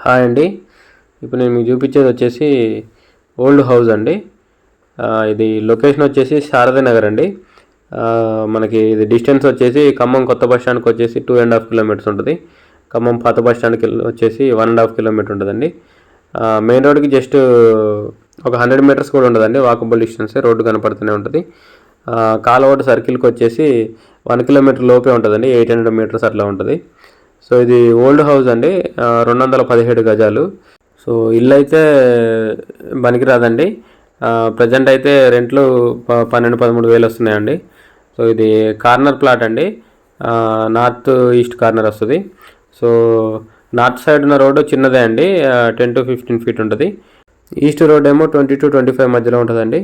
Hi అండి. ఇప్పుడు నేను మీకు చూపించేది వచ్చేసి ఓల్డ్ హౌస్ అండి. ఇది లొకేషన్ వచ్చేసి శారదా నగర్ అండి. మనకి ఇది డిస్టెన్స్ వచ్చేసి ఖమ్మం కొత్త బస్ స్టాండ్కి వచ్చేసి 2.5 కిలోమీటర్స్ ఉంటుంది. ఖమ్మం పాత బస్ స్టాండ్కి వచ్చేసి 1.5 కిలోమీటర్ ఉంటుందండి. మెయిన్ రోడ్కి జస్ట్ ఒక 100 మీటర్స్ కూడా ఉండదండి, వాకబుల్ డిస్టెన్స్, రోడ్డు కనపడుతూనే ఉంటుంది. కాలవాడ సర్కిల్కి వచ్చేసి 1 కిలోమీటర్ లోపే ఉంటుందండి, 800 మీటర్స్ అట్లా ఉంటుంది. సో ఇది ఓల్డ్ హౌస్ అండి, 217 గజాలు. సో ఇల్లు అయితే పనికిరాదండి. ప్రజెంట్ అయితే రెంట్లు 12-13 వేలు వస్తున్నాయండి. సో ఇది కార్నర్ ప్లాట్ అండి, నార్త్ ఈస్ట్ కార్నర్ వస్తుంది. సో నార్త్ సైడ్ ఉన్న రోడ్డు చిన్నదే అండి, 10-15 ఫీట్ ఉంటుంది. ఈస్ట్ రోడ్ ఏమో 20-25 మధ్యలో ఉంటుందండి.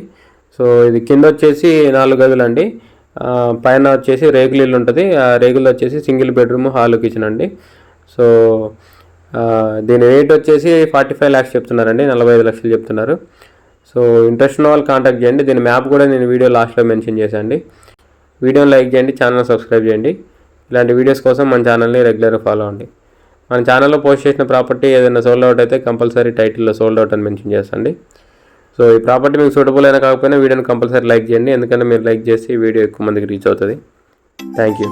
సో ఇది కింద వచ్చేసి 4 గదులు అండి. పైన వచ్చేసి రేకులు ఇల్లు ఉంటుంది. ఆ రేకులు వచ్చేసి సింగిల్ బెడ్రూమ్, హాల్, కిచెన్ అండి. సో దీని రేట్ వచ్చేసి 45 lakhs చెప్తున్నారండి, 45 లక్షలు చెప్తున్నారు. సో ఇంట్రెస్ట్ ఉన్న వాళ్ళు కాంటాక్ట్ చేయండి. దీని మ్యాప్ కూడా నేను వీడియో లాస్ట్లో మెన్షన్ చేశాను. వీడియోని లైక్ చేయండి, ఛానల్ సబ్స్క్రైబ్ చేయండి. ఇలాంటి వీడియోస్ కోసం మన ఛానల్ని రెగ్యులర్గా ఫాలో అవ్వండి. మన ఛానల్లో పోస్ట్ చేసిన ప్రాపర్టీ ఏదైనా సోల్డ్ అవుట్ అయితే కంపల్సరీ టైటిల్లో సోల్డ్ అవుట్ అని మెన్షన్ చేస్తాండి. సో ఈ ప్రాపర్టీ మీకు సూటబుల్ అయినా కాకపోయినా వీడియోని కంపల్సరీ లైక్ చేయండి, ఎందుకంటే మీరు లైక్ చేసి వీడియో ఎక్కువ మందికి రీచ్ అవుతుంది. Thank you.